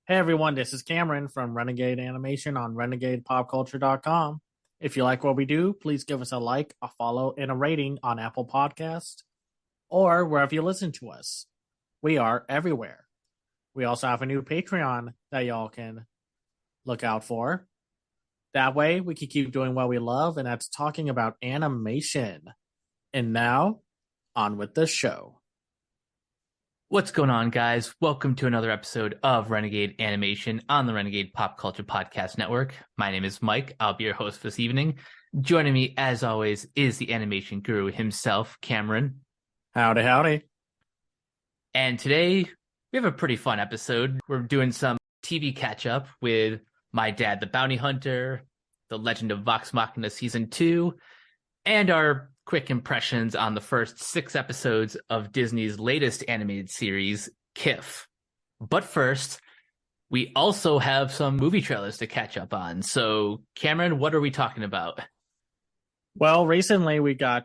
Hey everyone, this is Cameron from Renegade Animation on renegadepopculture.com. If you like what we do, please give us a like, a follow, and a rating on Apple Podcasts or wherever you listen to us. We are everywhere. We also have a new Patreon that y'all can look out for. That way, we can keep doing what we love, and that's talking about animation. And now, on with the show. What's going on, guys? Welcome to another episode of Renegade Animation on the Renegade Pop Culture Podcast Network. My name is Mike. I'll be your host this evening. Joining me, as always, is the animation guru himself, Cameron. Howdy, howdy. And today, we have a pretty fun episode. We're doing some TV catch-up with My Dad the Bounty Hunter, The Legend of Vox Machina Season 2, and our quick impressions on the first 6 episodes of Disney's latest animated series, Kiff. But first, we also have some movie trailers to catch up on. So, Cameron, what are we talking about? Well, recently we got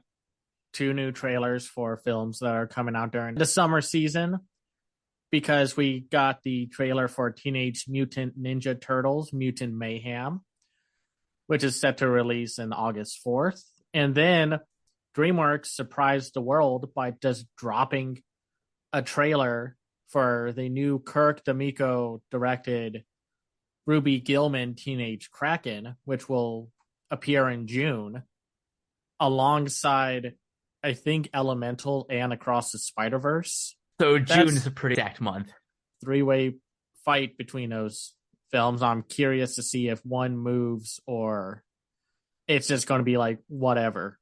2 new trailers for films that are coming out during the summer season, because we got the trailer for Teenage Mutant Ninja Turtles Mutant Mayhem, which is set to release on August 4th. And then DreamWorks surprised the world by just dropping a trailer for the new Kirk D'Amico directed Ruby Gillman Teenage Kraken, which will appear in June, alongside, I think, Elemental and Across the Spider-Verse. So June is a pretty stacked month. 3-way fight between those films. I'm curious to see if one moves or it's just going to be like, whatever.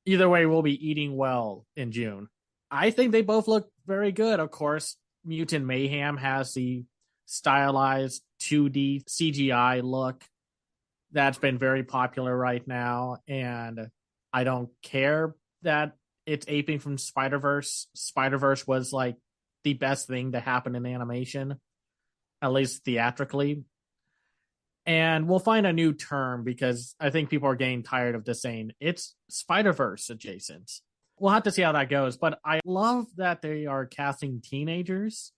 Either way, we'll be eating well in June. I think they both look very good. Of course, Mutant Mayhem has the stylized 2D CGI look that's been very popular right now, and I don't care that it's aping from Spider-Verse. Spider-Verse was like the best thing to happen in animation, at least theatrically. And we'll find a new term, because I think people are getting tired of just saying it's Spider-Verse adjacent. We'll have to see how that goes. But I love that they are casting teenagers.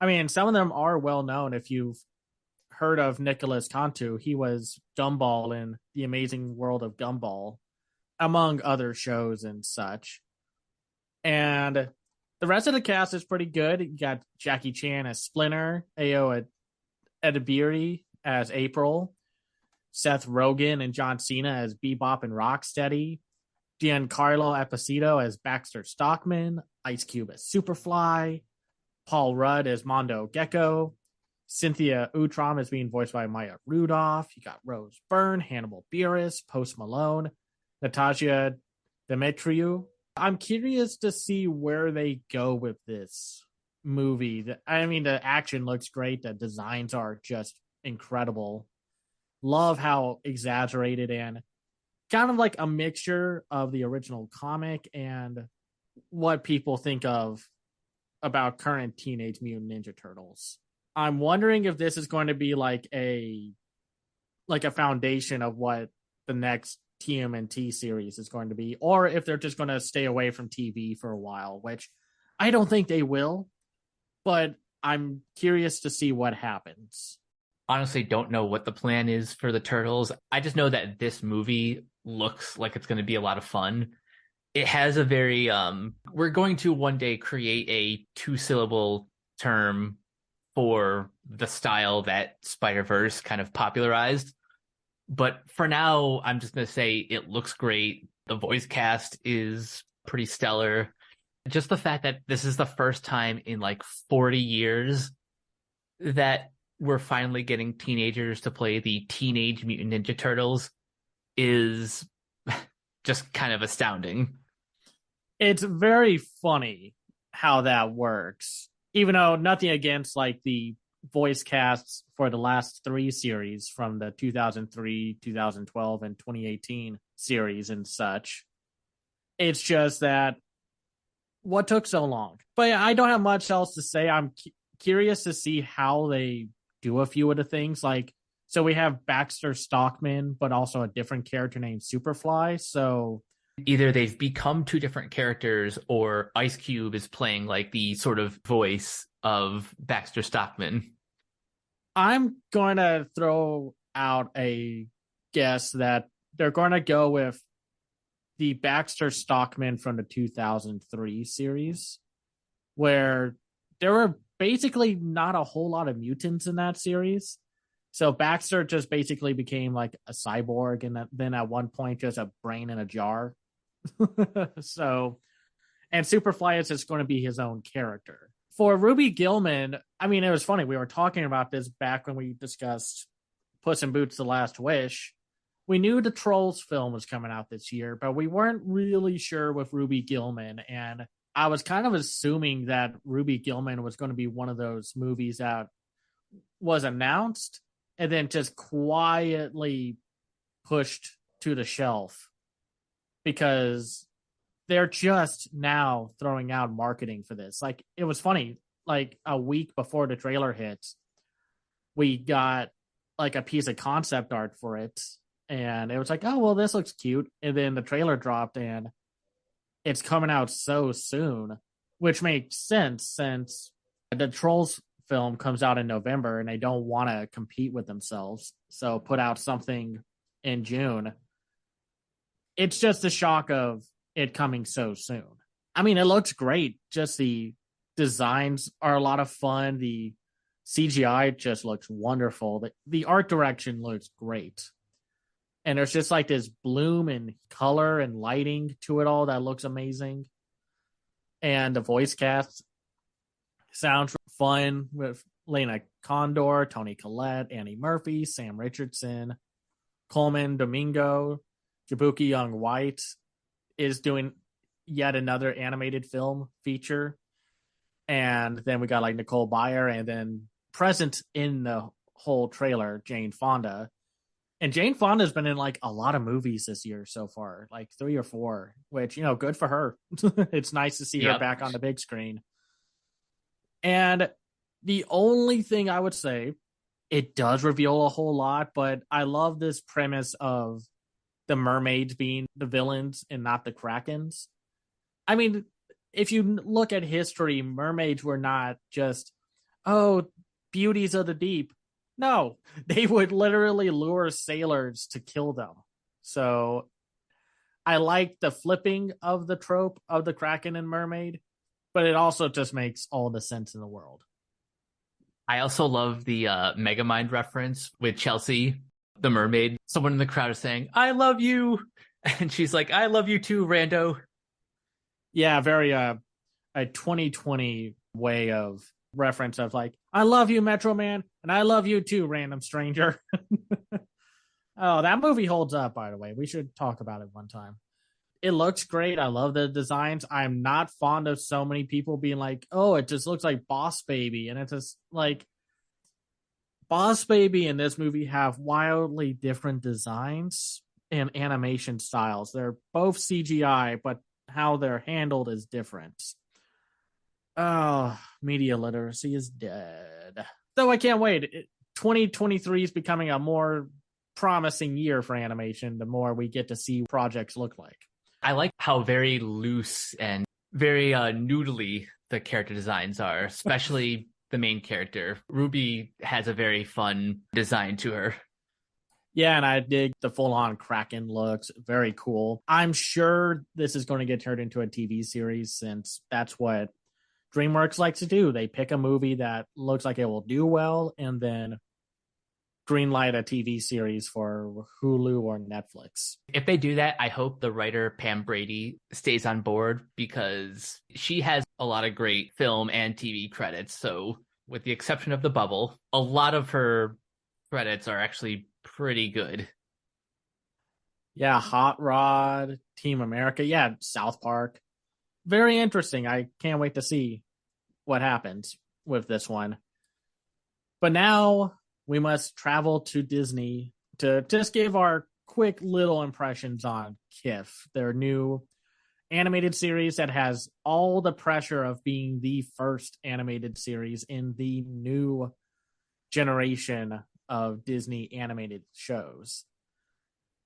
I mean, some of them are well known. If you've heard of Nicholas Cantu, he was Gumball in The Amazing World of Gumball, among other shows and such. And the rest of the cast is pretty good. You got Jackie Chan as Splinter, Ayo Edebiri as April, Seth Rogen and John Cena as Bebop and Rocksteady, Giancarlo Esposito as Baxter Stockman, Ice Cube as Superfly, Paul Rudd as Mondo Gecko, Cynthia Utrom is being voiced by Maya Rudolph. You got Rose Byrne, Hannibal Buress, Post Malone, Natasha Demetriou. I'm curious to see where they go with this movie. I mean, the action looks great. The designs are just incredible. Love how exaggerated and kind of like a mixture of the original comic and what people think of about current Teenage Mutant Ninja Turtles. I'm wondering if this is going to be like a foundation of what the next TMNT series is going to be, or if they're just going to stay away from TV for a while, which I don't think they will, but I'm curious to see what happens. Honestly, don't know what the plan is for the Turtles. I just know that this movie looks like it's going to be a lot of fun. It has a very, we're going to one day create a 2-syllable term for the style that Spider-Verse kind of popularized. But for now, I'm just going to say it looks great. The voice cast is pretty stellar. Just the fact that this is the first time in like 40 years that we're finally getting teenagers to play the Teenage Mutant Ninja Turtles is just kind of astounding. It's very funny how that works, even though nothing against like the voice casts for the last 3 series from the 2003, 2012, and 2018 series and such. It's just that what took so long? But yeah, I don't have much else to say. I'm curious to see how they do a few of the things. Like, so we have Baxter Stockman, but also a different character named Superfly. So either they've become 2 different characters, or Ice Cube is playing like the sort of voice of Baxter Stockman? I'm going to throw out a guess that they're going to go with the Baxter Stockman from the 2003 series, where there were basically not a whole lot of mutants in that series. So Baxter just basically became like a cyborg, and then at one point just a brain in a jar. So, and Superfly is just going to be his own character. For Ruby Gillman, I mean, it was funny. We were talking about this back when we discussed Puss in Boots: The Last Wish. We knew the Trolls film was coming out this year, but we weren't really sure with Ruby Gillman. And I was kind of assuming that Ruby Gillman was going to be one of those movies that was announced and then just quietly pushed to the shelf, because they're just now throwing out marketing for this. Like, it was funny, like a week before the trailer hits, we got like a piece of concept art for it, and it was like, oh well, this looks cute. And then the trailer dropped and it's coming out so soon, which makes sense since the Trolls film comes out in November and they don't want to compete with themselves, so put out something in June. It's just a shock of it coming so soon. I mean, it looks great. Just the designs are a lot of fun. The CGI just looks wonderful. The art direction looks great. And there's just like this bloom and color and lighting to it all that looks amazing. And the voice cast sounds fun with Lena Condor, Toni Collette, Annie Murphy, Sam Richardson, Coleman Domingo, Jabuki Young White is doing yet another animated film feature. And then we got like Nicole Byer, and then present in the whole trailer, Jane Fonda. And Jane Fonda's been in like a lot of movies this year so far, like 3 or 4, which, you know, good for her. It's nice to see her back on the big screen. And the only thing I would say, it does reveal a whole lot, but I love this premise of the mermaids being the villains and not the Krakens. I mean, if you look at history, mermaids were not just, oh, beauties of the deep. No, they would literally lure sailors to kill them. So I like the flipping of the trope of the Kraken and mermaid, but it also just makes all the sense in the world. I also love the Megamind reference with Chelsea, the mermaid. Someone in the crowd is saying, I love you. And she's like, I love you too, rando. Yeah, very a 2020 way of reference of like, I love you, Metro Man, and I love you too, random stranger. Oh, that movie holds up, by the way. We should talk about it one time. It looks great. I love the designs. I'm not fond of so many people being like, oh, it just looks like Boss Baby. And it's just like, Boss Baby and this movie have wildly different designs and animation styles. They're both CGI, but how they're handled is different. Oh, media literacy is dead. So I can't wait. 2023 is becoming a more promising year for animation the more we get to see projects look like. I like how very loose and very noodly the character designs are, especially the main character. Ruby has a very fun design to her. Yeah, and I dig the full-on Kraken looks. Very cool. I'm sure this is going to get turned into a TV series, since that's what DreamWorks likes to do. They pick a movie that looks like it will do well and then greenlight a TV series for Hulu or Netflix. If they do that, I hope the writer Pam Brady stays on board, because she has a lot of great film and TV credits. So with the exception of The Bubble, a lot of her credits are actually pretty good. Yeah, Hot Rod, Team America, yeah, South Park. Very interesting. I can't wait to see what happens with this one. But now we must travel to Disney to just give our quick little impressions on Kiff, their new animated series that has all the pressure of being the first animated series in the new generation of Disney animated shows.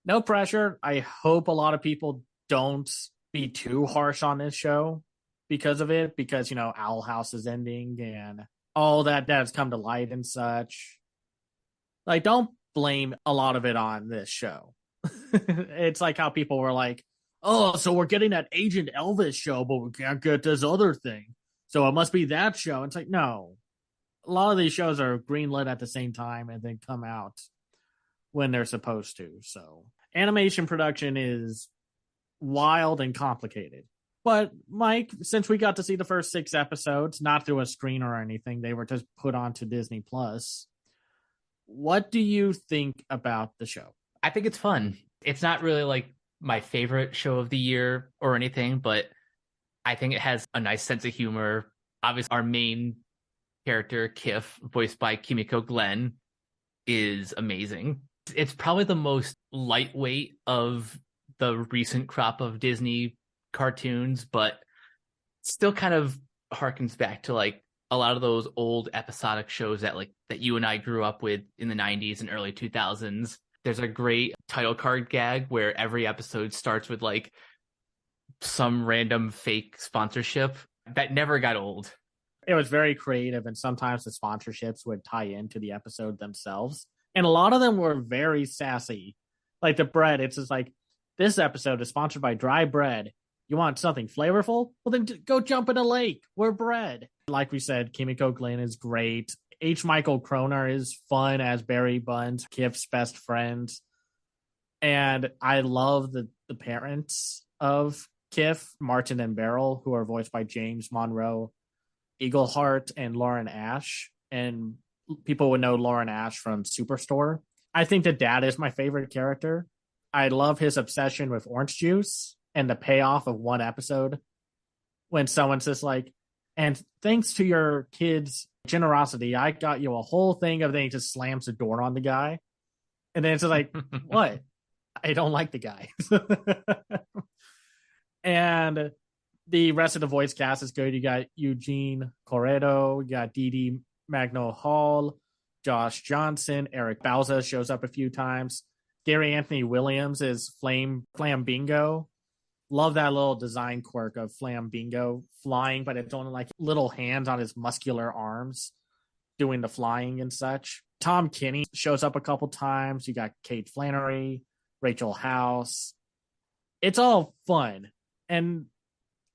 No pressure. I hope a lot of people don't be too harsh on this show. because of it, because, Owl House is ending and all that has come to light and such. Like, don't blame a lot of it on this show. It's like how people were like, oh, so we're getting that Agent Elvis show, but we can't get this other thing. So it must be that show. It's like, no. A lot of these shows are greenlit at the same time and then come out when they're supposed to. So animation production is wild and complicated. But Mike, since we got to see the first 6 episodes, not through a screen or anything, they were just put onto Disney Plus. What do you think about the show? I think it's fun. It's not really like my favorite show of the year or anything, but I think it has a nice sense of humor. Obviously, our main character, Kiff, voiced by Kimiko Glenn, is amazing. It's probably the most lightweight of the recent crop of Disney cartoons, but still kind of harkens back to like a lot of those old episodic shows that you and I grew up with in the 90s and early 2000s. There's a great title card gag where every episode starts with like some random fake sponsorship that never got old. It was very creative, and sometimes the sponsorships would tie into the episode themselves. And a lot of them were very sassy. Like the bread, it's just like, this episode is sponsored by Dry Bread. You want something flavorful? Well, then go jump in a lake. We're bread. Like we said, Kimiko Glenn is great. H. Michael Kroner is fun as Barry Buns, Kiff's best friend. And I love the parents of Kiff, Martin and Beryl, who are voiced by James Monroe Eagleheart and Lauren Ash. And people would know Lauren Ash from Superstore. I think the dad is my favorite character. I love his obsession with orange juice and the payoff of one episode when someone's just like, and thanks to your kids' generosity, I got you a whole thing of, then he just slams the door on the guy. And then it's just like, what? I don't like the guy. And the rest of the voice cast is good. You got Eugene Corredo, you got Dee Dee Magno Hall, Josh Johnson, Eric Bauza shows up a few times. Gary Anthony Williams is Flamingo. Love that little design quirk of Flamingo flying, but it's only like little hands on his muscular arms doing the flying and such. Tom Kenny shows up a couple times. You got Kate Flannery, Rachel House. It's all fun. And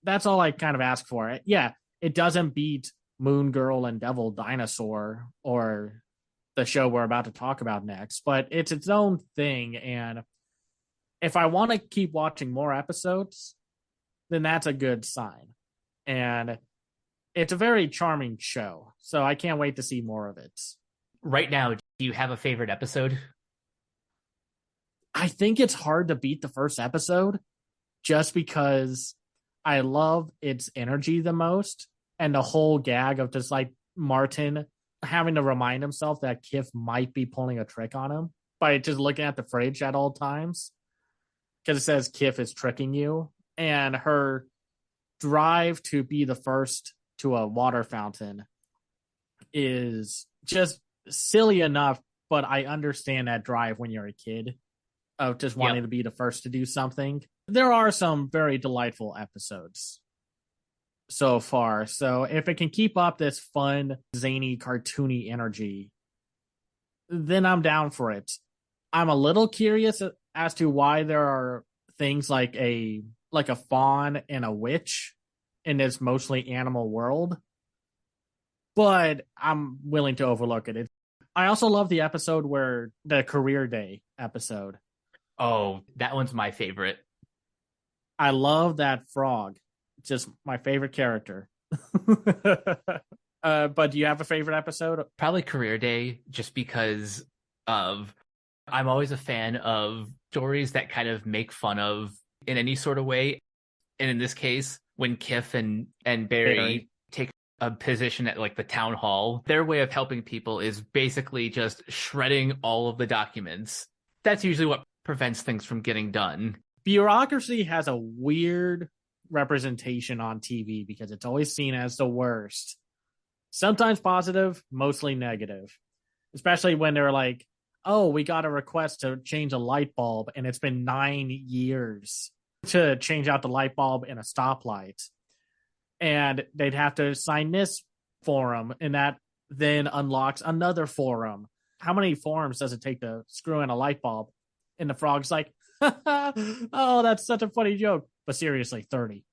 that's all I kind of ask for. Yeah, it doesn't beat Moon Girl and Devil Dinosaur or the show we're about to talk about next, but it's its own thing. And if I want to keep watching more episodes, then that's a good sign. And it's a very charming show, so I can't wait to see more of it. Right now, do you have a favorite episode? I think it's hard to beat the first episode just because I love its energy the most, and the whole gag of just like Martin having to remind himself that Kiff might be pulling a trick on him by just looking at the fridge at all times because it says Kiff is tricking you, and her drive to be the first to a water fountain is just silly enough, but I understand that drive when you're a kid of just wanting to be the first to do something. There are some very delightful episodes so far. So if it can keep up this fun, zany, cartoony energy, then I'm down for it. I'm a little curious as to why there are things like a fawn and a witch in this mostly animal world, but I'm willing to overlook it. I also love the episode where the career day episode. Oh, that one's my favorite. I love that frog. It's just my favorite character. But do you have a favorite episode? Probably Career Day, just because of I'm always a fan of stories that kind of make fun of in any sort of way. And in this case, when Kiff and Barry take a position at like the town hall, their way of helping people is basically just shredding all of the documents. That's usually what prevents things from getting done. Bureaucracy has a weird representation on TV because it's always seen as the worst. Sometimes positive, mostly negative. Especially when they're like, oh, we got a request to change a light bulb, and it's been 9 years to change out the light bulb in a stoplight. and they'd have to sign this forum, and that then unlocks another forum. How many forums does it take to screw in a light bulb? And the frog's like, oh, that's such a funny joke. But seriously, 30.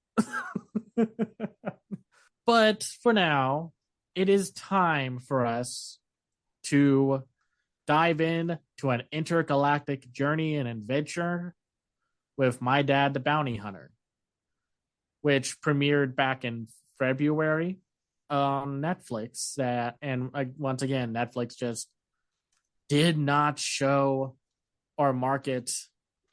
But for now, it is time for us to dive in to an intergalactic journey and adventure with My Dad the Bounty Hunter, which premiered back in February on Netflix. Once again, Netflix just did not show or market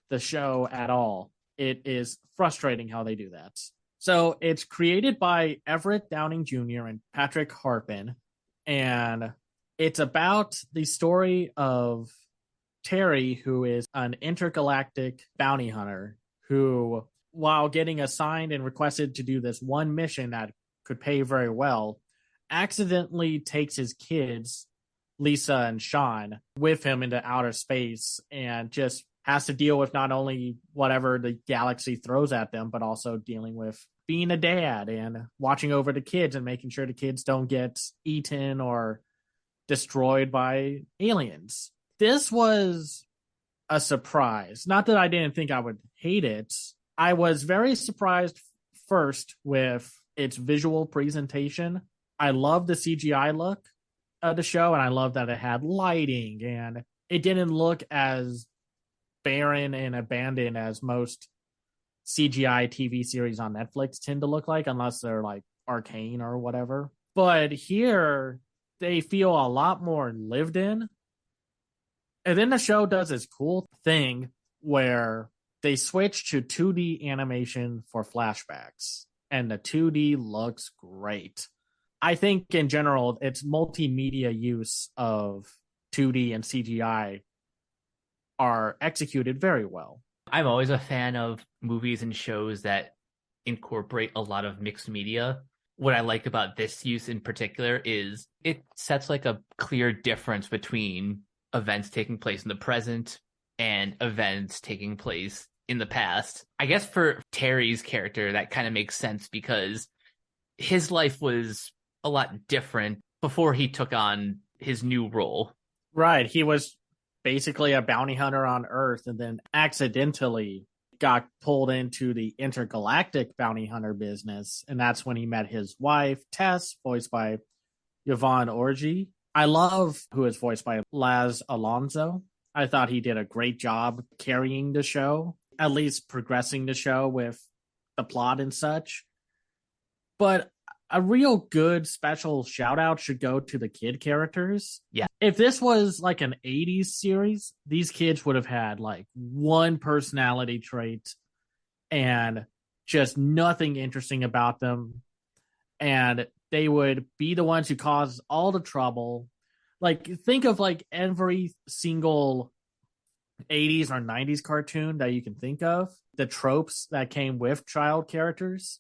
the show at all. It is frustrating how they do that. So it's created by Everett Downing Jr. and Patrick Harpin, and it's about the story of Terry, who is an intergalactic bounty hunter who, while getting assigned and requested to do this one mission that could pay very well, accidentally takes his kids, Lisa and Sean, with him into outer space and just has to deal with not only whatever the galaxy throws at them, but also dealing with being a dad and watching over the kids and making sure the kids don't get eaten or destroyed by aliens. This was a surprise. Not that I didn't think I would hate it. I was very surprised first with its visual presentation. I love the CGI look of the show, and I love that it had lighting and it didn't look as barren and abandoned as most CGI TV series on Netflix tend to look like, unless they're like Arcane or whatever. But here, they feel a lot more lived in. And then the show does this cool thing where they switch to 2D animation for flashbacks, and the 2D looks great. I think in general, its multimedia use of 2D and CGI are executed very well. I'm always a fan of movies and shows that incorporate a lot of mixed media. What I like about this use in particular is it sets like a clear difference between events taking place in the present and events taking place in the past. I guess for Terry's character, that kind of makes sense because his life was a lot different before he took on his new role. Right. He was basically a bounty hunter on Earth and then accidentally got pulled into the intergalactic bounty hunter business. And that's when he met his wife, Tess, voiced by Yvonne Orji. I love who is voiced by Laz Alonso. I thought he did a great job carrying the show, at least progressing the show with the plot and such. But a real good special shout out should go to the kid characters. Yeah. If this was like an 80s series, these kids would have had like one personality trait and just nothing interesting about them. And they would be the ones who cause all the trouble. Like, think of like every single 80s or 90s cartoon that you can think of, the tropes that came with child characters.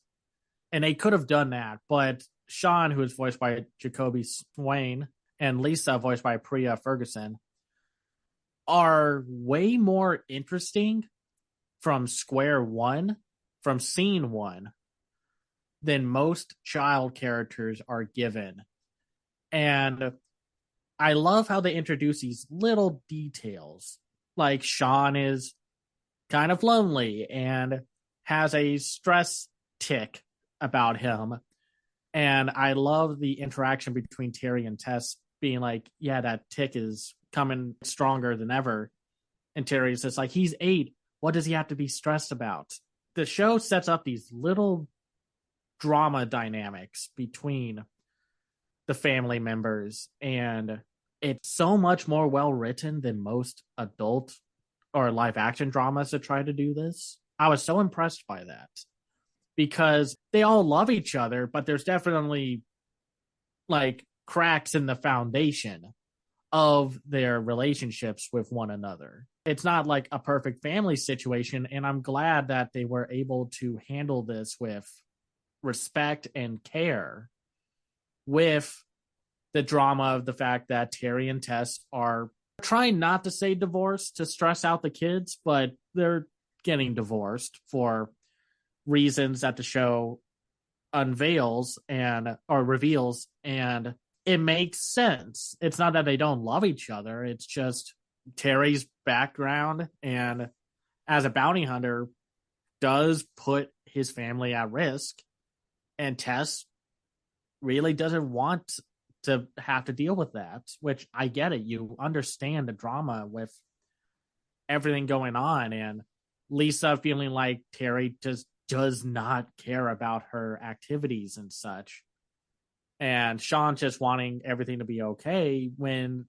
And they could have done that, but Sean, who is voiced by Jacoby Swain, and Lisa, voiced by Priya Ferguson, are way more interesting from square one, from scene one, than most child characters are given. And I love how they introduce these little details. Like Sean is kind of lonely and has a stress tick about him. And I love the interaction between Terry and Tess being like, yeah, that tick is coming stronger than ever. And Terry's just like, he's 8. What does he have to be stressed about? The show sets up these little drama dynamics between the family members, and it's so much more well written than most adult or live action dramas that try to do this. I was so impressed by that, because they all love each other, but there's definitely like cracks in the foundation of their relationships with one another. It's not like a perfect family situation, and I'm glad that they were able to handle this with respect and care, with the drama of the fact that Terry and Tess are trying not to say divorce to stress out the kids, but they're getting divorced for reasons that the show unveils and or reveals, and it makes sense. It's not that they don't love each other. It's just Terry's background and as a bounty hunter does put his family at risk, and Tess really doesn't want to have to deal with that, which I get it. You understand the drama with everything going on, and Lisa feeling like Terry just does not care about her activities and such. And Sean just wanting everything to be okay when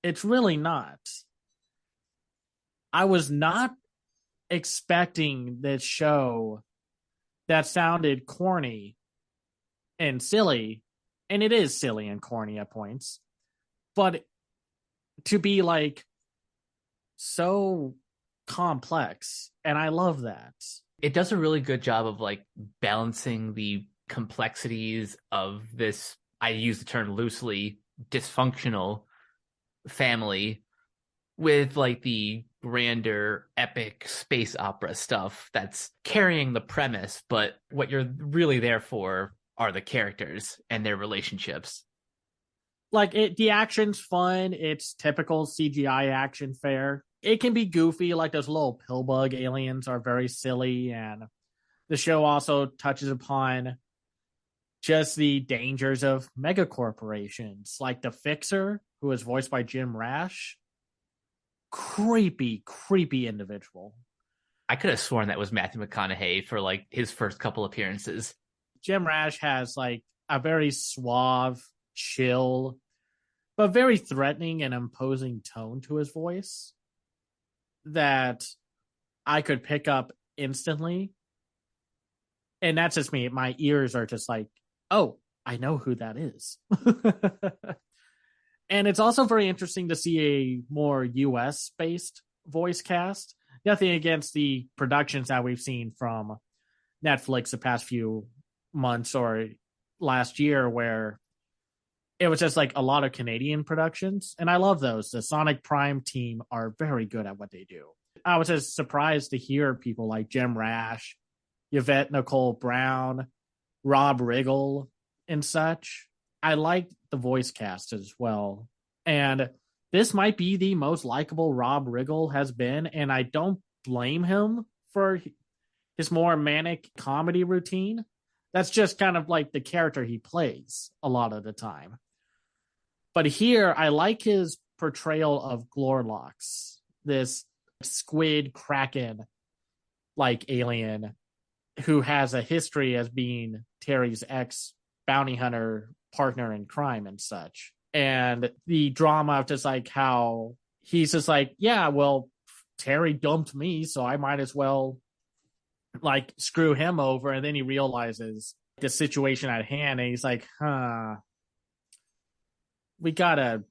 it's really not. I was not expecting this show that sounded corny and silly, and it is silly and corny at points, but to be like so complex, and I love that. It does a really good job of like balancing the complexities of this, I use the term loosely, dysfunctional family with like the grander epic space opera stuff that's carrying the premise, but what you're really there for are the characters and their relationships. Like the action's fun. It's typical CGI action fare. It can be goofy, like those little pillbug aliens are very silly, and the show also touches upon just the dangers of mega corporations, like the Fixer, who is voiced by Jim Rash. Creepy individual. I could have sworn that was Matthew McConaughey for like his first couple appearances. Jim Rash has like a very suave, chill, but very threatening and imposing tone to his voice that I could pick up instantly. And that's just me. My ears are just like, oh, I know who that is. And it's also very interesting to see a more US based voice cast. Nothing against the productions that we've seen from Netflix the past few months or last year, where it was just like a lot of Canadian productions. And I love those. The Sonic Prime team are very good at what they do. I was just surprised to hear people like Jim Rash, Yvette Nicole Brown, Rob Riggle, and such. I liked the voice cast as well. And this might be the most likable Rob Riggle has been, and I don't blame him for his more manic comedy routine. That's just kind of like the character he plays a lot of the time. But here, I like his portrayal of Glorlox, this squid kraken like alien who has a history as being Terry's ex bounty hunter partner in crime and such. And the drama of just like how he's just like, yeah, well, Terry dumped me, so I might as well like screw him over. And then he realizes the situation at hand, and he's like, we gotta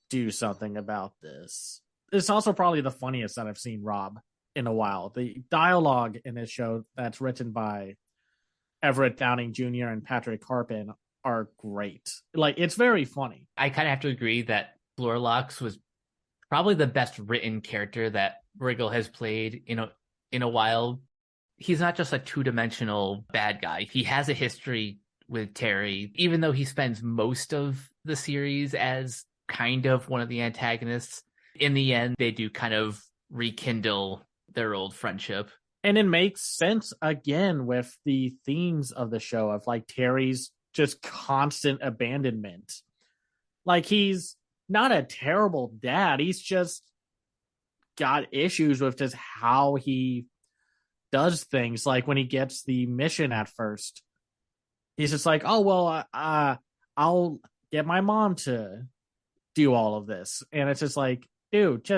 do something about this. It's also probably the funniest that I've seen Rob in a while. The dialogue in this show that's written by Everett Downing Jr. and Patrick Harpin are great. Like, it's very funny. I kind of have to agree that Glorlox was probably the best written character that Riggle has played in a while. He's not just a two-dimensional bad guy. He has a history with Terry, even though he spends most of the series as kind of one of the antagonists. In the end, they do kind of rekindle their old friendship. And it makes sense again with the themes of the show of like Terry's just constant abandonment. Like, he's not a terrible dad. He's just got issues with just how he does things. Like when he gets the mission at first, he's just like, oh, well, I'll get my mom to do all of this. And it's just like, dude,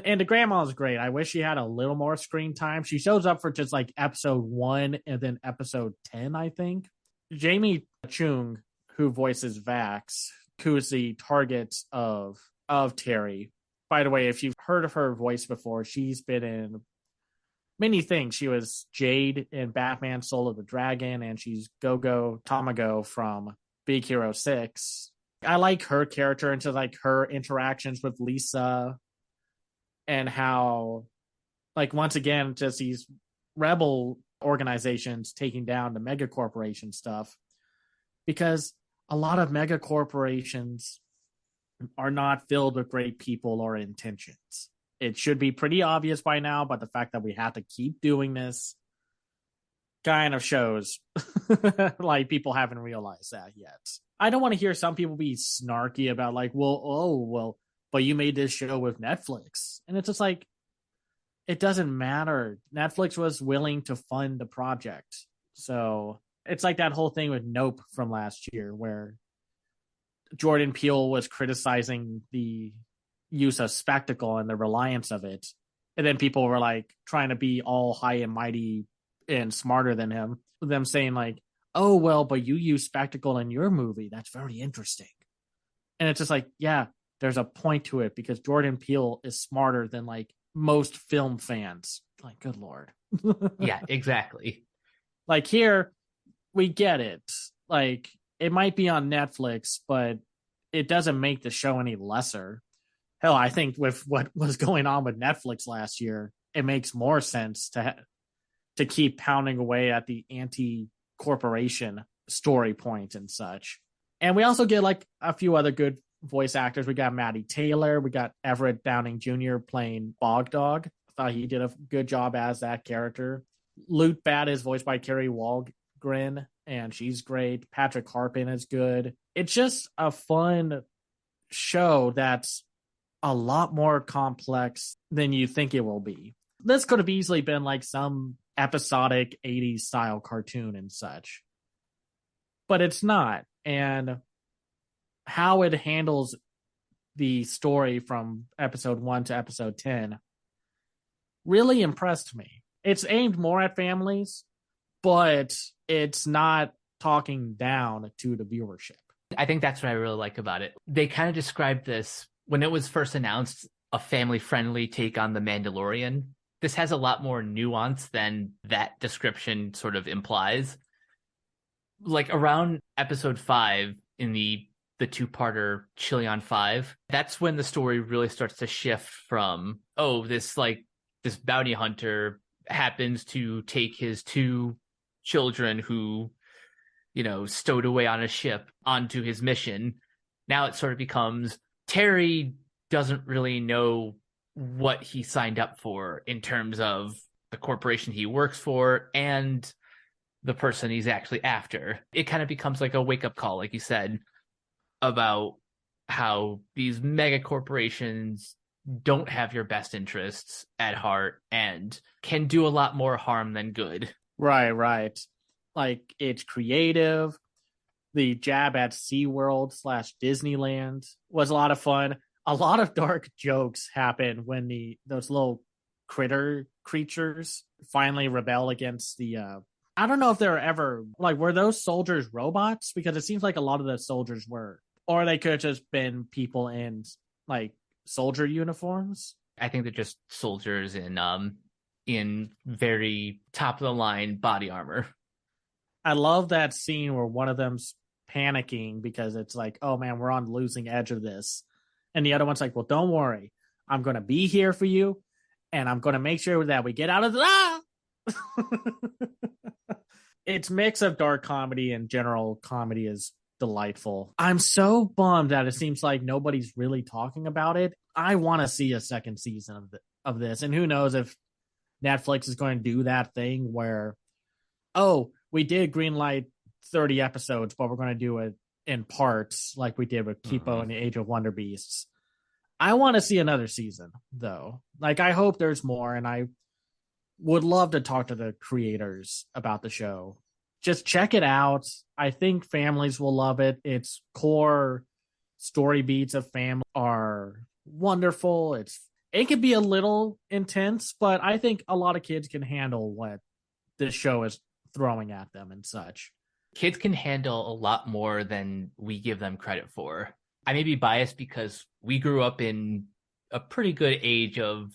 and the grandma's great. I wish she had a little more screen time. She shows up for just like episode 1 and then episode 10, I think. Jamie Chung, who voices Vax, who is the target of Terry. By the way, if you've heard of her voice before, she's been in many things. She was Jade in Batman Soul of the Dragon, and she's Gogo Tamago from Big Hero 6. I like her character and to like her interactions with Lisa, and how, like, once again, just these rebel organizations taking down the mega corporation stuff, because a lot of mega corporations are not filled with great people or intentions. It should be pretty obvious by now, but the fact that we have to keep doing this kind of shows like people haven't realized that yet. I don't want to hear some people be snarky about like, well, but you made this show with Netflix. And it's just like, it doesn't matter. Netflix was willing to fund the project. So it's like that whole thing with Nope from last year where Jordan Peele was criticizing the use of spectacle and the reliance of it. And then people were like trying to be all high and mighty and smarter than him. Them saying like, oh, well, but you use spectacle in your movie. That's very interesting. And it's just like, yeah, there's a point to it because Jordan Peele is smarter than like most film fans. Like, good Lord. Yeah, exactly. Like here, we get it. Like, it might be on Netflix, but it doesn't make the show any lesser. Hell, I think with what was going on with Netflix last year, it makes more sense to keep pounding away at the anti-corporation story point and such. And we also get like a few other good voice actors. We got Maddie Taylor. We got Everett Downing Jr. playing Bog Dog. I thought he did a good job as that character. Loot Bat is voiced by Carrie Walgren, and she's great. Patrick Harpin is good. It's just a fun show that's a lot more complex than you think it will be. This could have easily been like some episodic 80s style cartoon and such, but it's not. And how it handles the story from episode 1 to episode 10 really impressed me. It's aimed more at families, but it's not talking down to the viewership. I think that's what I really like about it. They kind of described this when it was first announced, a family-friendly take on The Mandalorian. This has a lot more nuance than that description sort of implies. Like around episode 5 in the two-parter Chili on 5, that's when the story really starts to shift from, this bounty hunter happens to take his 2 children who, stowed away on a ship onto his mission. Now it sort of becomes Terry doesn't really know what he signed up for in terms of the corporation he works for and the person he's actually after. It kind of becomes like a wake-up call, like you said, about how these mega corporations don't have your best interests at heart and can do a lot more harm than good. Right. Like, it's creative. The jab at SeaWorld / Disneyland was a lot of fun. A lot of dark jokes happen when those little creatures finally rebel against the I don't know if they're ever like, were those soldiers robots? Because it seems like a lot of the soldiers were, or they could have just been people in like soldier uniforms. I think they're just soldiers in very top of the line body armor. I love that scene where one of them's panicking because it's like, oh man, we're on the losing edge of this. And the other one's like, well, don't worry. I'm going to be here for you. And I'm going to make sure that we get out of the... Its mix of dark comedy and general comedy is delightful. I'm so bummed that it seems like nobody's really talking about it. I want to see a second season of this. And who knows if Netflix is going to do that thing where, we did greenlight 30 episodes, but we're going to do it in parts like we did with Kipo and the Age of Wonder Beasts. I want to see another season, though. Like, I hope there's more, and I would love to talk to the creators about the show. Just check it out. I think families will love it. Its core story beats of family are wonderful. It can be a little intense, but I think a lot of kids can handle what this show is throwing at them and such. Kids can handle a lot more than we give them credit for. I may be biased because we grew up in a pretty good age of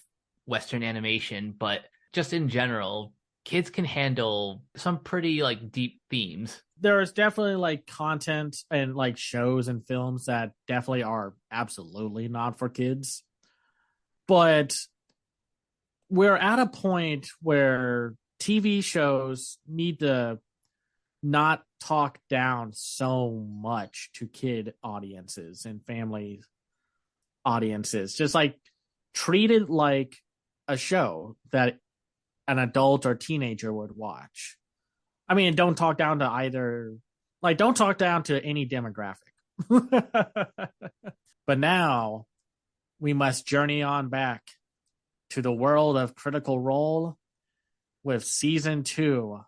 Western animation, but just in general, kids can handle some pretty like deep themes. There's definitely like content and like shows and films that definitely are absolutely not for kids. But we're at a point where TV shows need to not talk down so much to kid audiences and family audiences. Just like treat it like a show that an adult or teenager would watch. I mean, don't talk down to either, like, don't talk down to any demographic. But now we must journey on back to the world of Critical Role with season 2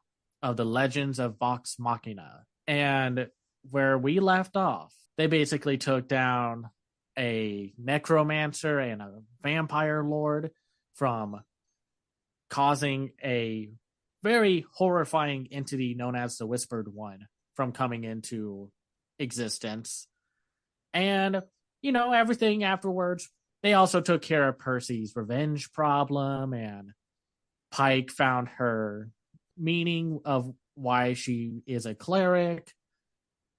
of the Legends of Vox Machina. And where we left off, they basically took down a necromancer and a vampire lord from causing a very horrifying entity known as the Whispered One from coming into existence. And, you know, everything afterwards. They also took care of Percy's revenge problem, and Pike found her meaning of why she is a cleric,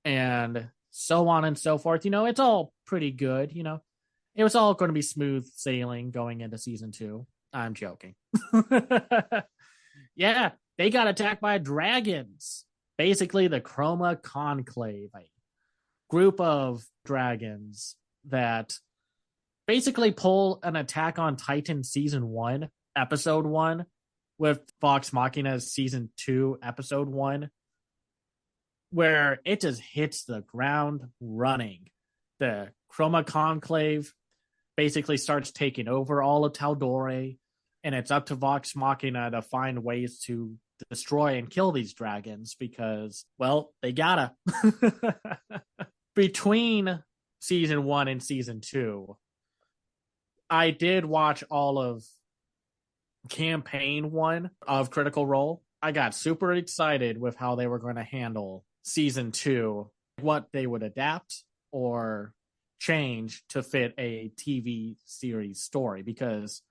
and so on and so forth. You know, it's all pretty good. You know, it was all going to be smooth sailing going into season 2. I'm joking. Yeah, they got attacked by dragons. Basically, the Chroma Conclave, a group of dragons that basically pull an Attack on Titan season 1, episode 1, with Vox Machina's season 2, episode 1, where it just hits the ground running. The Chroma Conclave basically starts taking over all of Taldore, and it's up to Vox Machina to find ways to destroy and kill these dragons because, well, they gotta. Between season 1 and season 2, I did watch all of campaign 1 of Critical Role. I got super excited with how they were going to handle season 2, what they would adapt or change to fit a TV series story, because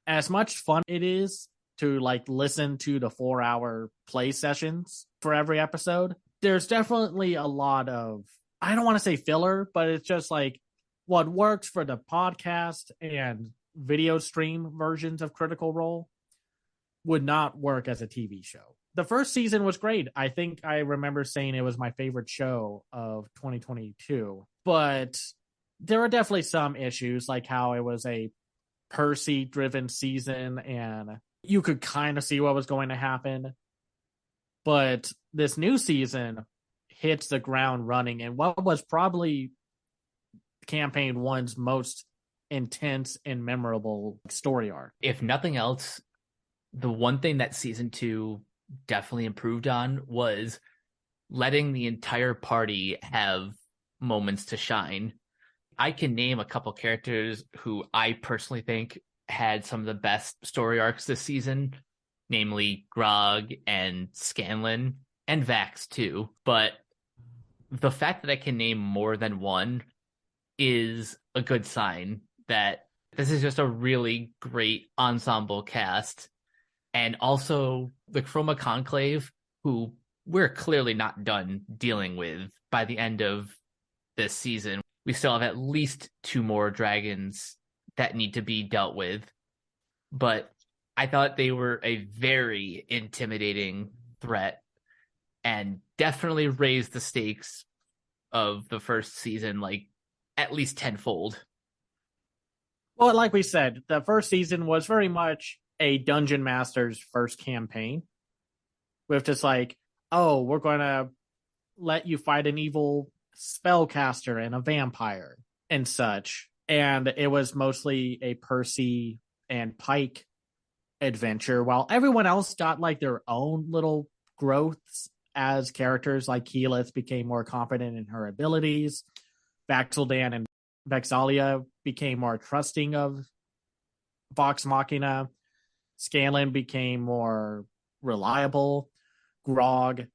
as much fun it is to like listen to the 4-hour play sessions for every episode, there's definitely a lot of, I don't want to say filler, but it's just like what works for the podcast and video stream versions of Critical Role would not work as a TV show. The first season was great. I think I remember saying it was my favorite show of 2022, but there were definitely some issues, like how it was a Percy driven season and you could kind of see what was going to happen. But this new season hits the ground running, and what was probably campaign 1's most intense and memorable story arc. If nothing else, the one thing that season 2 definitely improved on was letting the entire party have moments to shine. I can name a couple characters who I personally think had some of the best story arcs this season, namely Grog and Scanlan and Vax too. But the fact that I can name more than one is a good sign that this is just a really great ensemble cast. And also the Chroma Conclave, who we're clearly not done dealing with by the end of this season. We still have at least 2 more dragons that need to be dealt with. But I thought they were a very intimidating threat and definitely raised the stakes of the first season, like at least tenfold. Well, like we said, the first season was very much a Dungeon Master's first campaign with just like, oh, we're going to let you fight an evil spellcaster and a vampire and such. And it was mostly a Percy and Pike adventure, while everyone else got like their own little growths as characters. Like Keyleth became more confident in her abilities. Baxeldan and Vexalia became more trusting of Vox Machina. Scanlan became more reliable. Grog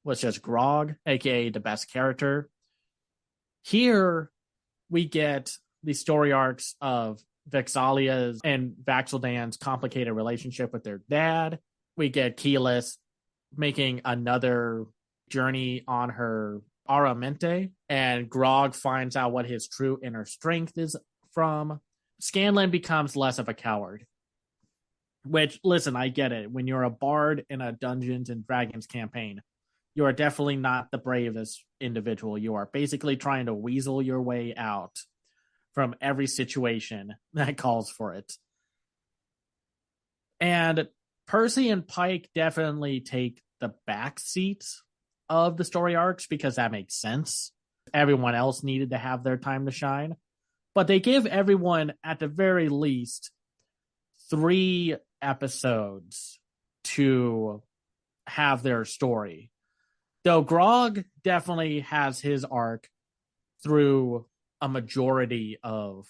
was just Grog, aka the best character. Here we get the story arcs of Vexalia's and Vaxeldan's complicated relationship with their dad. We get Keyleth making another journey on her Aramente, and Grog finds out what his true inner strength is from. Scanlan becomes less of a coward. Which, listen, I get it. When you're a bard in a Dungeons and Dragons campaign, you are definitely not the bravest individual. You are basically trying to weasel your way out from every situation that calls for it. And Percy and Pike definitely take the back seat of the story arcs because that makes sense. Everyone else needed to have their time to shine. But they give everyone, at the very least, 3 episodes to have their story. Though Grog definitely has his arc through a majority of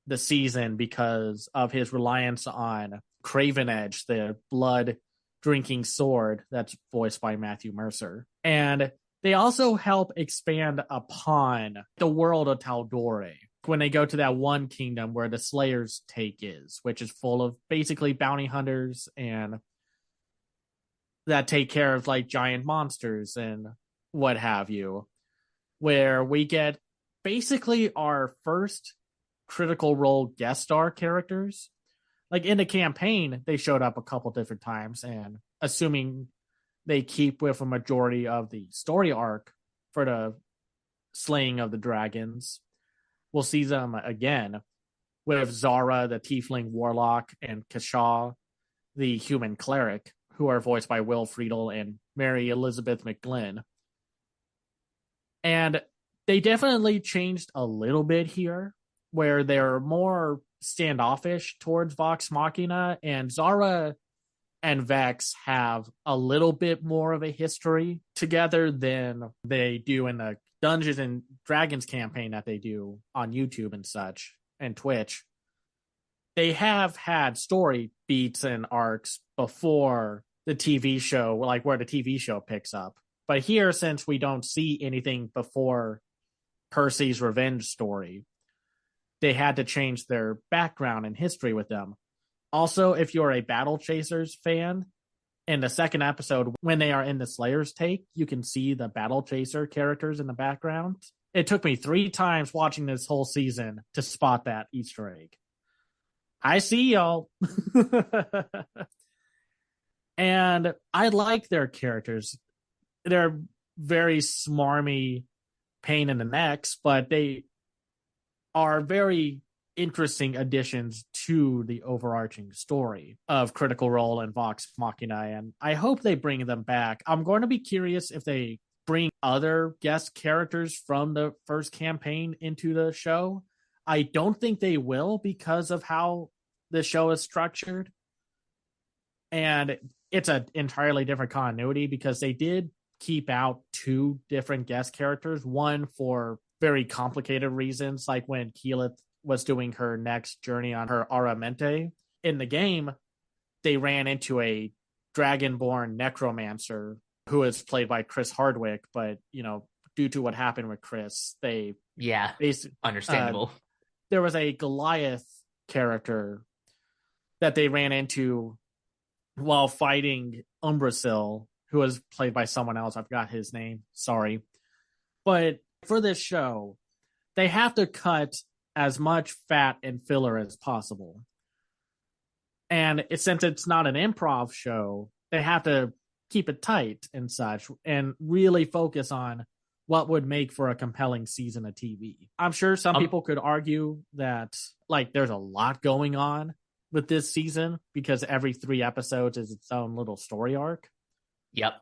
the season because of his reliance on Craven Edge, the blood drinking sword that's voiced by Matthew Mercer. And they also help expand upon the world of Taldore when they go to that one kingdom where the Slayer's take is, which is full of basically bounty hunters and that take care of like giant monsters and what have you, where we get basically our first Critical Role guest star characters. Like in the campaign, they showed up a couple different times, and assuming they keep with a majority of the story arc for the slaying of the dragons, we'll see them again with Zara, the tiefling warlock, and Kashaw, the human cleric, who are voiced by Will Friedle and Mary Elizabeth McGlynn. And they definitely changed a little bit here, where they're more standoffish towards Vox Machina, and Zara and Vex have a little bit more of a history together than they do in the Dungeons and Dragons campaign that they do on YouTube and such, and Twitch. They have had story beats and arcs before the TV show, like where the TV show picks up. But here, since we don't see anything before Percy's revenge story, they had to change their background and history with them. Also, if you're a Battle Chasers fan, in the second episode, when they are in the Slayer's take, you can see the Battle Chaser characters in the background. It took me 3 times watching this whole season to spot that Easter egg. I see y'all. And I like their characters. They're very smarmy, pain in the necks, but they are very interesting additions to the overarching story of Critical Role and Vox Machina, and I hope they bring them back. I'm going to be curious if they bring other guest characters from the first campaign into the show. I don't think they will because of how the show is structured, and it's an entirely different continuity because they did keep out 2 different guest characters, one for very complicated reasons, like when Keyleth was doing her next journey on her Aramente. In the game, they ran into a dragonborn necromancer who is played by Chris Hardwick, but, you know, due to what happened with Chris, they... Yeah, understandable. There was a Goliath character that they ran into while fighting Umbrasyl, who was played by someone else. I forgot his name. Sorry. But for this show, they have to cut as much fat and filler as possible. And since it's not an improv show, they have to keep it tight and such and really focus on what would make for a compelling season of TV. I'm sure some people could argue that like there's a lot going on with this season because every 3 episodes is its own little story arc. Yep.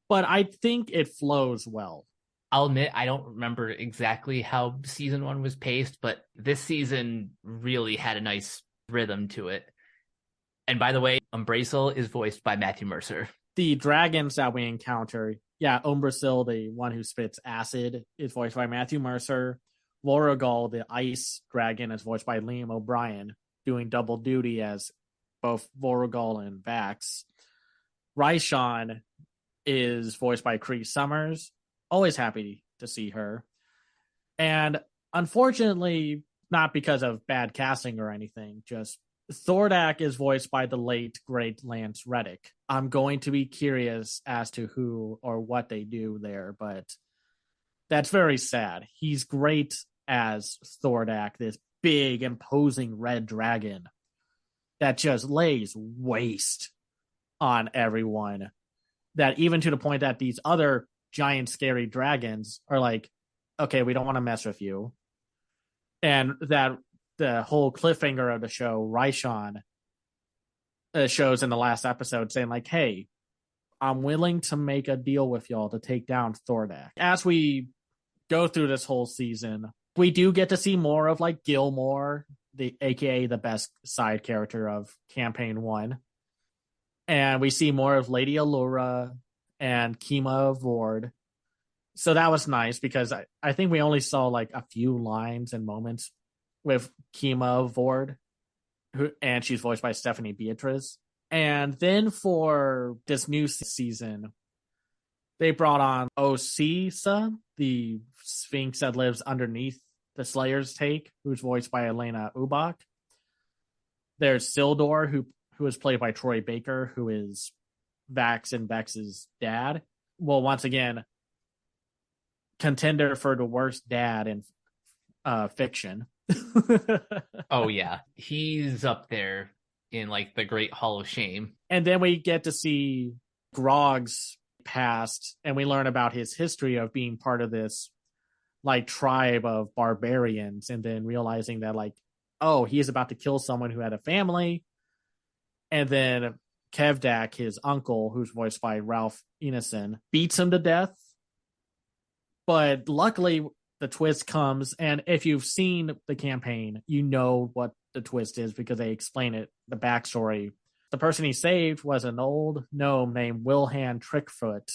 But I think it flows well. I'll admit I don't remember exactly how season 1 was paced, but this season really had a nice rhythm to it. And by the way, Umbrasyl is voiced by Matthew Mercer. The dragons that we encounter, Umbrasyl, the one who spits acid, is voiced by Matthew Mercer. Voragol, the ice dragon, is voiced by Liam O'Brien, doing double duty as both Voragol and Vax. Raishon is voiced by Cree Summers. Always happy to see her. And unfortunately, not because of bad casting or anything, just Thordak is voiced by the late, great Lance Reddick. I'm going to be curious as to who or what they do there, but that's very sad. He's great as Thordak, this big, imposing red dragon. that just lays waste on everyone. That even to the point that these other giant scary dragons are like, okay, we don't want to mess with you. And that the whole cliffhanger of the show, Raishan shows in the last episode saying like, hey, I'm willing to make a deal with y'all to take down Thordak. As we go through this whole season, we do get to see more of like Gilmore, the aka the best side character of campaign 1. And we see more of Lady Allura and Kima Vord. So that was nice because I think we only saw like a few lines and moments with Kima Vord, and she's voiced by Stephanie Beatriz. And then for this new season, they brought on Osisa, the Sphinx that lives underneath the Slayer's take, who's voiced by Elena Ubach. There's Sildor, who is played by Troy Baker, who is Vax and Vex's dad. Well, once again, contender for the worst dad in fiction. Oh yeah, he's up there in like the Great Hall of Shame. And then we get to see Grog's past, and we learn about his history of being part of this like tribe of barbarians, and then realizing that like, oh, he's about to kill someone who had a family. And then Kevdak, his uncle, who's voiced by Ralph Ineson, beats him to death. But luckily, the twist comes, and if you've seen the campaign, you know what the twist is because they explain it, the backstory. The person he saved was an old gnome named Wilhan Trickfoot,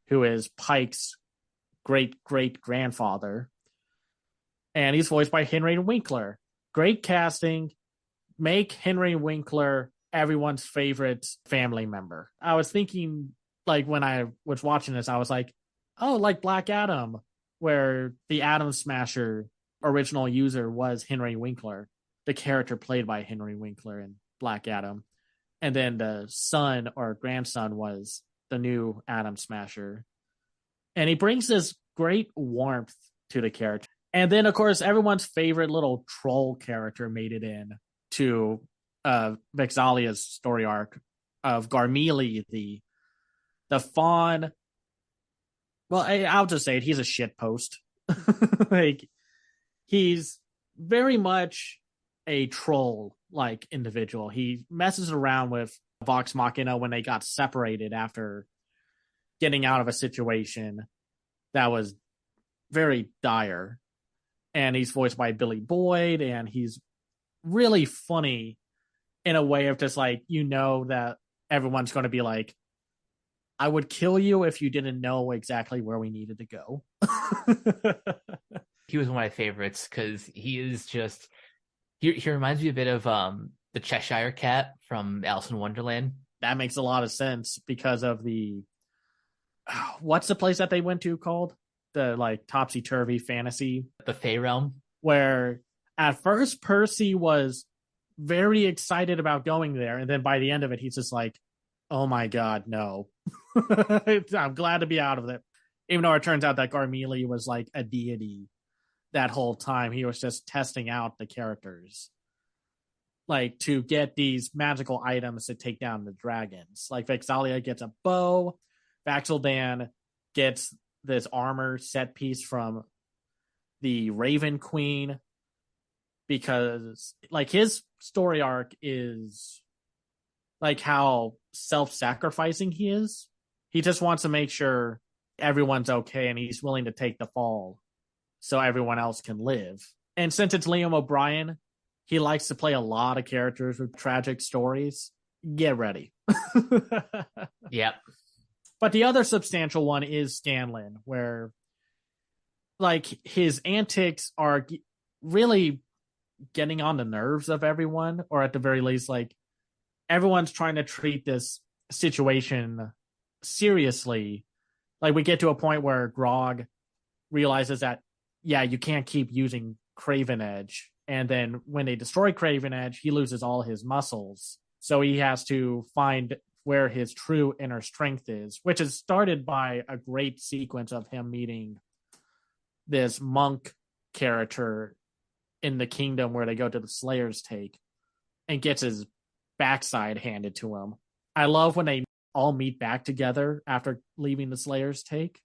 who is Pike's great-great-grandfather. And he's voiced by Henry Winkler. Great casting. Make Henry Winkler everyone's favorite family member. I was thinking, like, when I was watching this, I was like, oh, like Black Adam, where the Atom Smasher original user was Henry Winkler, the character played by Henry Winkler in Black Adam. And then the son or grandson was the new Atom Smasher. And he brings this great warmth to the character. And then, of course, everyone's favorite little troll character made it in to Vexalia's story arc of Garmili, the fawn. Well, I'll just say it. He's a shitpost. Like, he's very much a troll-like individual. He messes around with Vox Machina when they got separated after getting out of a situation that was very dire. And he's voiced by Billy Boyd, and he's really funny in a way of just like, you know, that everyone's going to be like, I would kill you if you didn't know exactly where we needed to go. He was one of my favorites because he is just, he reminds me a bit of the Cheshire Cat from Alice in Wonderland. That makes a lot of sense because of the, what's the place that they went to called? The like topsy-turvy fantasy. The Fey Realm. Where at first Percy was very excited about going there, and then by the end of it, he's just like, oh my god, no. I'm glad to be out of it. Even though it turns out that Garmili was like a deity that whole time. He was just testing out the characters, like to get these magical items to take down the dragons. Like Vexalia gets a bow, Vax'ildan gets this armor set piece from the Raven Queen, because like his story arc is like how self-sacrificing he is. He just wants to make sure everyone's okay, and he's willing to take the fall so everyone else can live. And since it's Liam O'Brien, he likes to play a lot of characters with tragic stories. Get ready. Yep. But the other substantial one is Scanlan, where like his antics are really getting on the nerves of everyone, or at the very least, like everyone's trying to treat this situation seriously. Like we get to a point where Grog realizes that, yeah, you can't keep using Craven Edge. And then when they destroy Craven Edge, he loses all his muscles. So he has to find where his true inner strength is, which is started by a great sequence of him meeting this monk character in the kingdom where they go to the Slayer's take, and gets his backside handed to him. I love when they all meet back together after leaving the Slayer's take.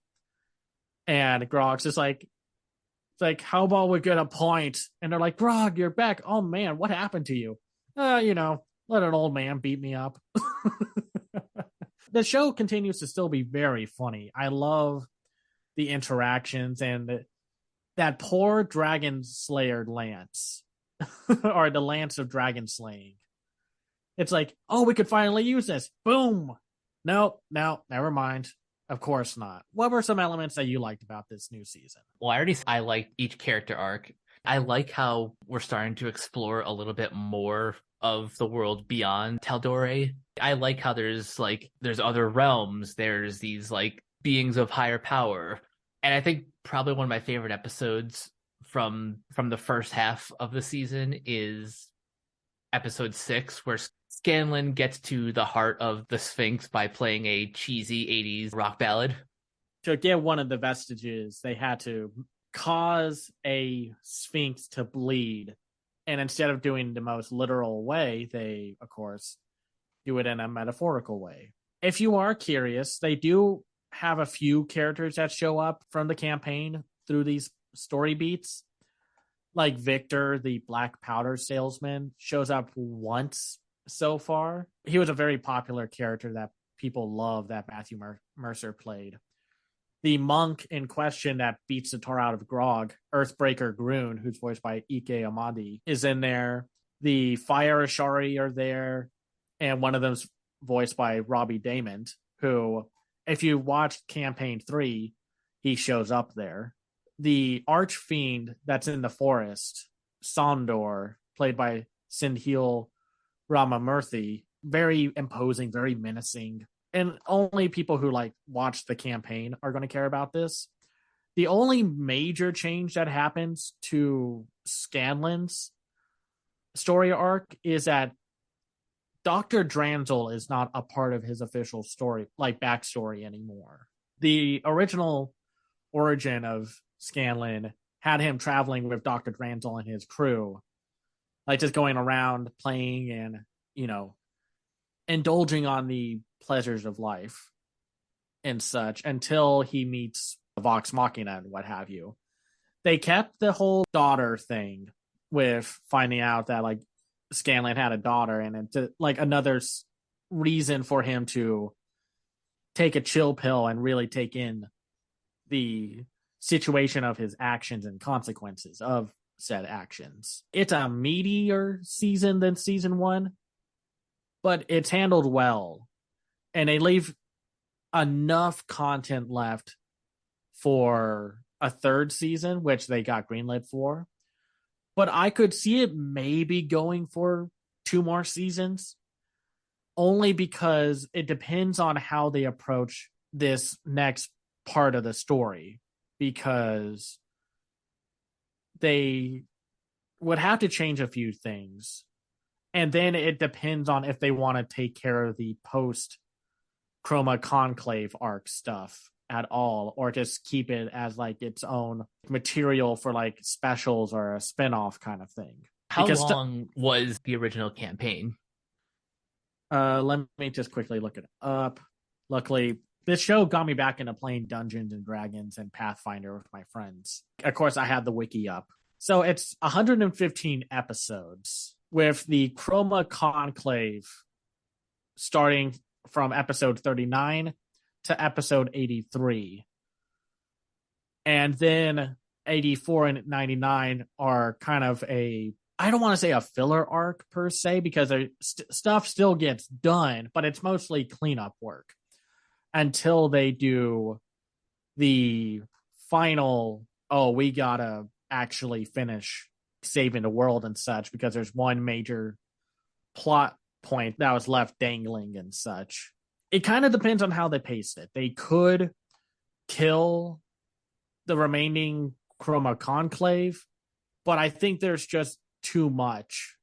And Grog's just like, it's like, how about we get a point? And they're like, Grog, you're back. Oh man, what happened to you? Let an old man beat me up. The show continues to still be very funny. I love the interactions and that poor dragon slayer Lance, or the Lance of dragon slaying. It's like, oh, we could finally use this. Boom. No, never mind. Of course not. What were some elements that you liked about this new season? Well, I like each character arc. I like how we're starting to explore a little bit more of the world beyond Tal'Dorei. I like how there's other realms, there's these like beings of higher power. And I think probably one of my favorite episodes from the first half of the season is episode 6, where Scanlan gets to the heart of the Sphinx by playing a cheesy 80s rock ballad. To get one of the vestiges, they had to cause a Sphinx to bleed. And instead of doing the most literal way, they, of course, do it in a metaphorical way. If you are curious, they do have a few characters that show up from the campaign through these story beats. Like Victor, the black powder salesman, shows up once so far. He was a very popular character that people love that Matthew Mercer played. The monk in question that beats the tar out of Grog, Earthbreaker Groon, who's voiced by Ike Amadi, is in there. The Fire Ashari are there, and one of them's voiced by Robbie Damon, who, if you watched Campaign 3, he shows up there. The Archfiend that's in the forest, Sondor, played by Sindhil Ramamurthy, very imposing, very menacing. And only people who watch the campaign are going to care about this. The only major change that happens to Scanlan's story arc is that Dr. Dranzel is not a part of his official story, backstory anymore. The original origin of Scanlan had him traveling with Dr. Dranzel and his crew, just going around playing and, indulging on the pleasures of life and such until he meets Vox Machina and what have you. They kept the whole daughter thing with finding out that Scanlan had a daughter, and it's another reason for him to take a chill pill and really take in the situation of his actions and consequences of said actions. It's a meatier season than season 1, but it's handled well, and they leave enough content left for a third season, which they got greenlit for. But I could see it maybe going for 2 more seasons, only because it depends on how they approach this next part of the story, because they would have to change a few things. And then it depends on if they want to take care of the post Chroma Conclave arc stuff at all, or just keep it as its own material for specials or a spin-off kind of thing. How long was the original campaign? Let me just quickly look it up. Luckily, this show got me back into playing Dungeons and Dragons and Pathfinder with my friends. Of course, I had the wiki up. So it's 115 episodes, with the Chroma Conclave starting from episode 39 to episode 83. And then 84 and 99 are kind of I don't want to say a filler arc per se, because stuff still gets done, but it's mostly cleanup work until they do the final, we gotta actually finish saving the world and such, because there's one major plot point that was left dangling and such. It kind of depends on how they pace it. They could kill the remaining Chroma Conclave, but I think there's just too much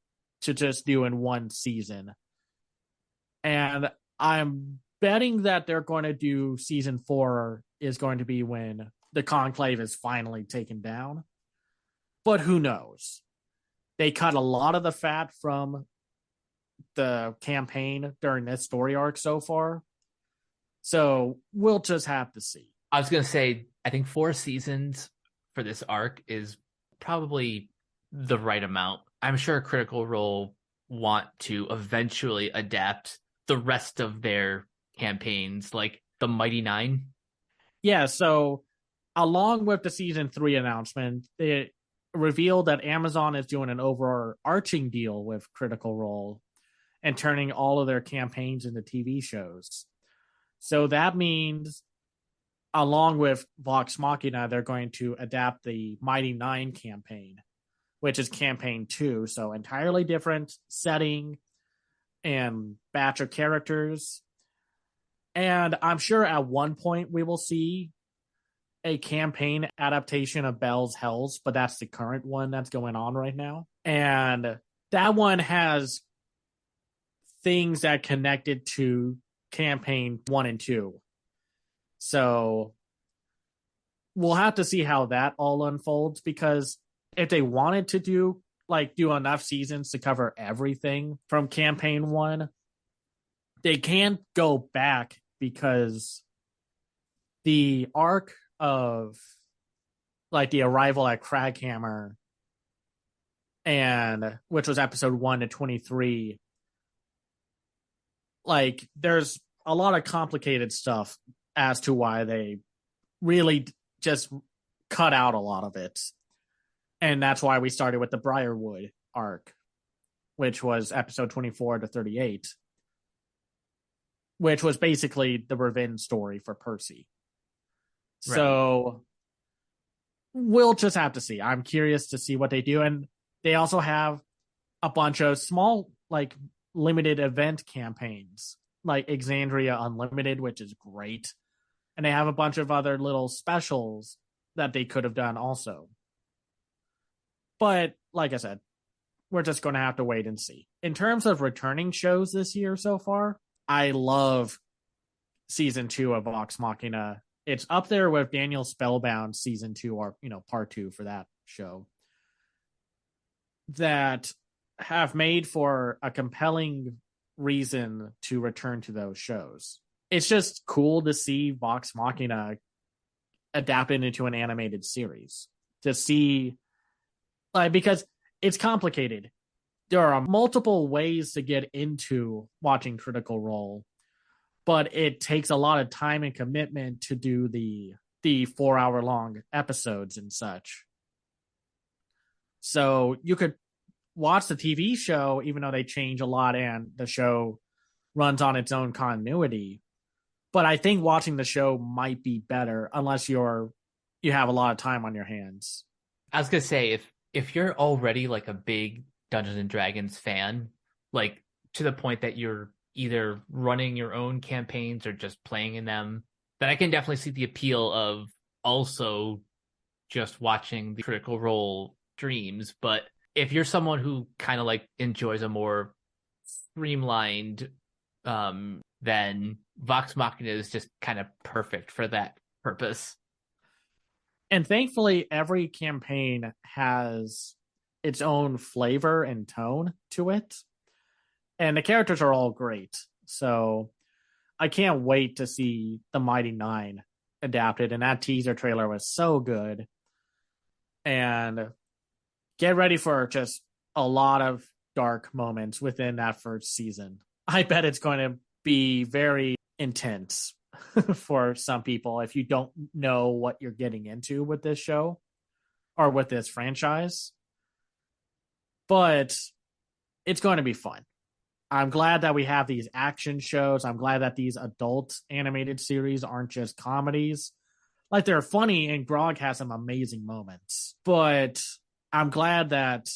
to just do in one season. And I'm betting that they're going to do season 4 is going to be when the Conclave is finally taken down. But who knows? They cut a lot of the fat from the campaign during this story arc so far. So we'll just have to see. I was going to say, I think 4 seasons for this arc is probably the right amount. I'm sure Critical Role want to eventually adapt the rest of their campaigns, like the Mighty Nine. Yeah, so along with the season 3 announcement, it revealed that Amazon is doing an overarching deal with Critical Role and turning all of their campaigns into TV shows. So that means, along with Vox Machina, they're going to adapt the Mighty Nine campaign, which is campaign 2. So entirely different setting and batch of characters. And I'm sure at one point we will see a campaign adaptation of Bell's Hells, but that's the current one that's going on right now. And that one has things that connected to campaign 1 and 2. So we'll have to see how that all unfolds, because if they wanted to do enough seasons to cover everything from campaign 1, they can't go back, because the arc of the arrival at Craghammer, and which was episode 1 to 23, there's a lot of complicated stuff as to why they really just cut out a lot of it. And that's why we started with the Briarwood arc, which was episode 24 to 38, which was basically the revenge story for Percy. Right. So we'll just have to see. I'm curious to see what they do. And they also have a bunch of small, limited event campaigns, like Exandria Unlimited, which is great. And they have a bunch of other little specials that they could have done also. But like I said, we're just going to have to wait and see. In terms of returning shows this year so far, I love season 2 of Vox Machina. It's up there with Daniel Spellbound season 2, or part 2 for that show, that have made for a compelling reason to return to those shows. It's just cool to see Vox Machina adapted into an animated series, to see, because it's complicated. There are multiple ways to get into watching Critical Role, but it takes a lot of time and commitment to do the 4-hour long episodes and such. So you could watch the TV show, even though they change a lot and the show runs on its own continuity. But I think watching the show might be better unless you have a lot of time on your hands. I was gonna say, if you're already a big Dungeons and Dragons fan, to the point that you're either running your own campaigns or just playing in them, then I can definitely see the appeal of also just watching the Critical Role streams. But if you're someone who kind of enjoys a more streamlined, then Vox Machina is just kind of perfect for that purpose. And thankfully, every campaign has its own flavor and tone to it. And the characters are all great. So I can't wait to see the Mighty Nine adapted. And that teaser trailer was so good. And get ready for just a lot of dark moments within that first season. I bet it's going to be very intense for some people if you don't know what you're getting into with this show or with this franchise. But it's going to be fun. I'm glad that we have these action shows. I'm glad that these adult animated series aren't just comedies. They're funny, and Grog has some amazing moments. But I'm glad that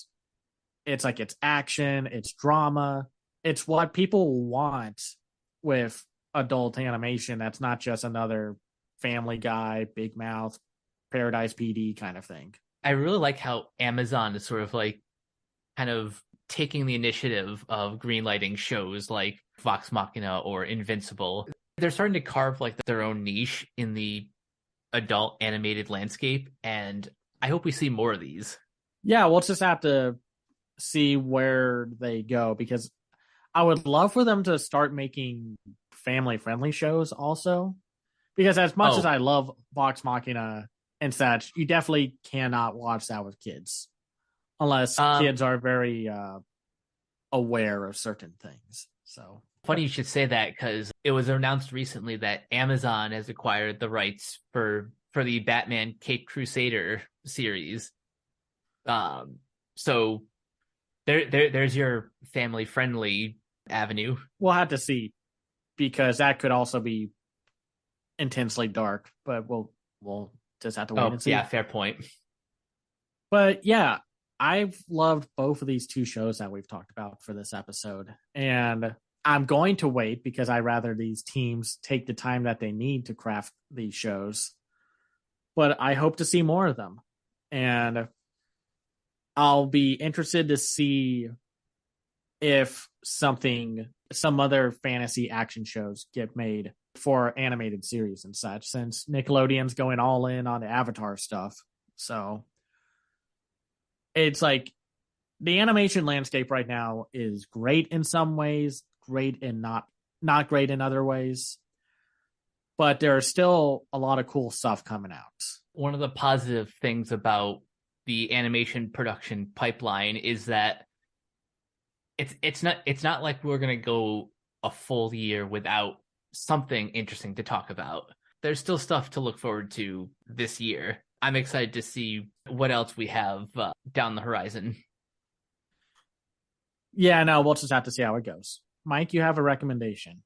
it's it's action, it's drama. It's what people want with adult animation. That's not just another Family Guy, Big Mouth, Paradise PD kind of thing. I really like how Amazon is sort of kind of taking the initiative of greenlighting shows like Vox Machina or Invincible. They're starting to carve their own niche in the adult animated landscape, and I hope we see more of these. Yeah, we'll just have to see where they go, because I would love for them to start making family-friendly shows also. Because as much as I love Vox Machina and such, you definitely cannot watch that with kids. Unless kids are very aware of certain things. So funny you should say that, because it was announced recently that Amazon has acquired the rights for the Batman Caped Crusader series. So there's your family friendly avenue. We'll have to see, because that could also be intensely dark, but we'll just have to wait and see. Yeah, fair point. But yeah, I've loved both of these two shows that we've talked about for this episode, and I'm going to wait because I rather these teams take the time that they need to craft these shows. But I hope to see more of them, and I'll be interested to see if some other fantasy action shows get made for animated series and such, since Nickelodeon's going all in on the Avatar stuff. So it's like the animation landscape right now is great in some ways, great and not great in other ways. But there are still a lot of cool stuff coming out. One of the positive things about the animation production pipeline is that it's not like we're gonna go a full year without something interesting to talk about. There's still stuff to look forward to this year. I'm excited to see what else we have down the horizon. Yeah, no, we'll just have to see how it goes. Mike, you have a recommendation.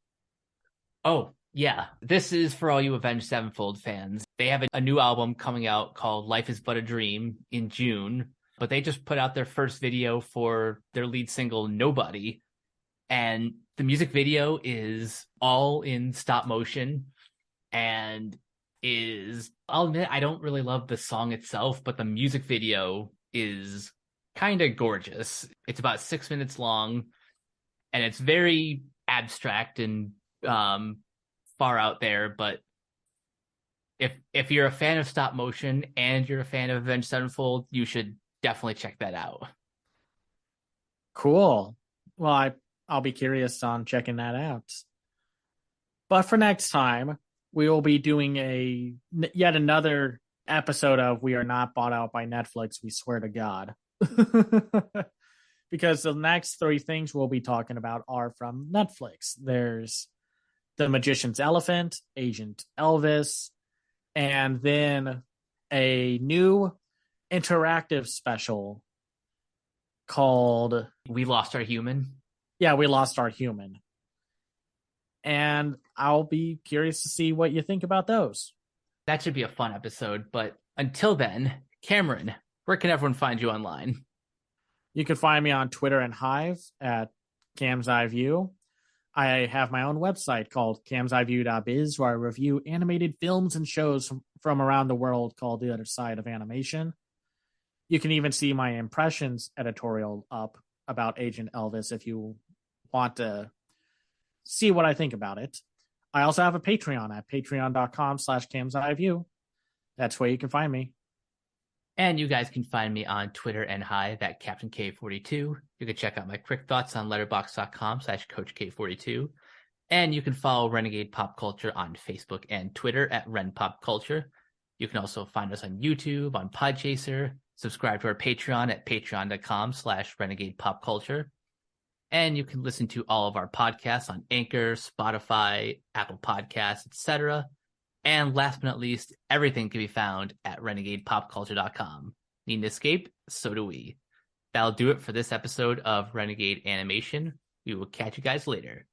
Oh, yeah. This is for all you Avenged Sevenfold fans. They have a new album coming out called Life is But a Dream in June, but they just put out their first video for their lead single, Nobody. And the music video is all in stop motion and I'll admit, I don't really love the song itself, but the music video is kind of gorgeous. It's about 6 minutes long, and it's very abstract and far out there. But if you're a fan of stop motion and you're a fan of Avenged Sevenfold, you should definitely check that out. Cool. Well, I'll be curious on checking that out. But for next time, we will be doing yet another episode of We Are Not Bought Out by Netflix, we swear to God. Because the next three things we'll be talking about are from Netflix. There's The Magician's Elephant, Agent Elvis, and then a new interactive special called We Lost Our Human. Yeah, We Lost Our Human. And I'll be curious to see what you think about those. That should be a fun episode. But until then, Cameron, where can everyone find you online? You can find me on Twitter and Hive at Cam's Eye View. I have my own website called camseyeview.biz, where I review animated films and shows from around the world called The Other Side of Animation. You can even see my impressions editorial up about Agent Elvis if you want to see what I think about it. I also have a Patreon at patreon.com/camseyeview. That's where you can find me. And you guys can find me on Twitter and Hive at Captain K42. You can check out my quick thoughts on letterboxd.com/CoachK42. And you can follow Renegade Pop Culture on Facebook and Twitter at Ren Pop Culture. You can also find us on YouTube, on Podchaser. Subscribe to our Patreon at patreon.com/Renegade Pop Culture. And you can listen to all of our podcasts on Anchor, Spotify, Apple Podcasts, etc. And last but not least, everything can be found at renegadepopculture.com. Need an escape? So do we. That'll do it for this episode of Renegade Animation. We will catch you guys later.